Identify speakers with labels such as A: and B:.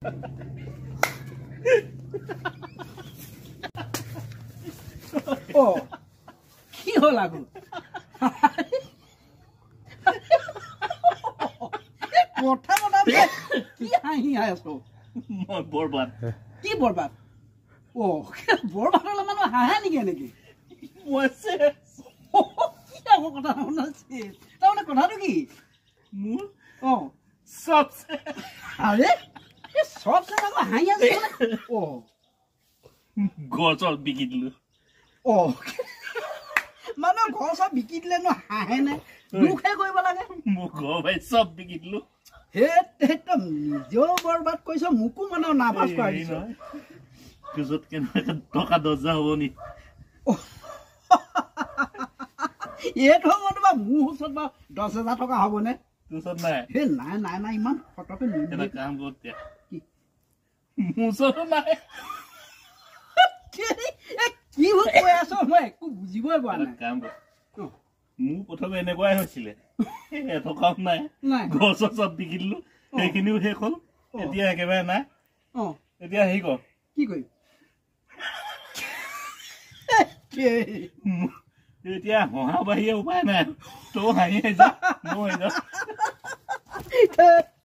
A: Oh, কি হল আগু কথা কথা কি হাঁহি আছো
B: মই বৰবাদ
A: কি বৰবাদ ও বৰবাদ হলে মানুহ হাঁহে নেকি
B: মই
A: কি আকৌ কথা শুনাছে তাৰমানে কথাটো কি
B: মোৰ
A: চব
B: চব
A: আৰে চব আকৌ হাঁহি আছে
B: গছৰ বিকি দিলো
A: মানে ঘৰ চব বিকি দিলে ন হাঁহে নাই দুখে কৰিব লাগে
B: মোৰ ঘৰ ভাই চব বিকি দিলো
A: নিজেও বৰবাদ কৰিছ মোকো মানে নাবাজ কৰি
B: পিছত কেনেকৈ টকা 10,000 হ'ব নি
A: এইটো মইতো বা মোৰ ওচৰত বা 10,000 টকা হ'বনে
B: তোৰ নাই
A: হে নাই ইমান ফটকে
B: এটা কাম কৰ এতিয়া মোৰ ওচৰত নাই
A: কি কৈ আছ মই একো বুজিবই পৰা নাই
B: কাম কৰ মোৰ প্ৰথমে এনেকুৱাই হৈছিলে এটকাও নাই গছৰ চব বিকি দিলো সেইখিনিও শেষ হ'ল এতিয়া একেবাৰে নাই এতিয়া হেৰি কৰ
A: কি কৰিম
B: এতিয়া হহা বাহিৰে উপায় নাই তই হাঁহি যা মই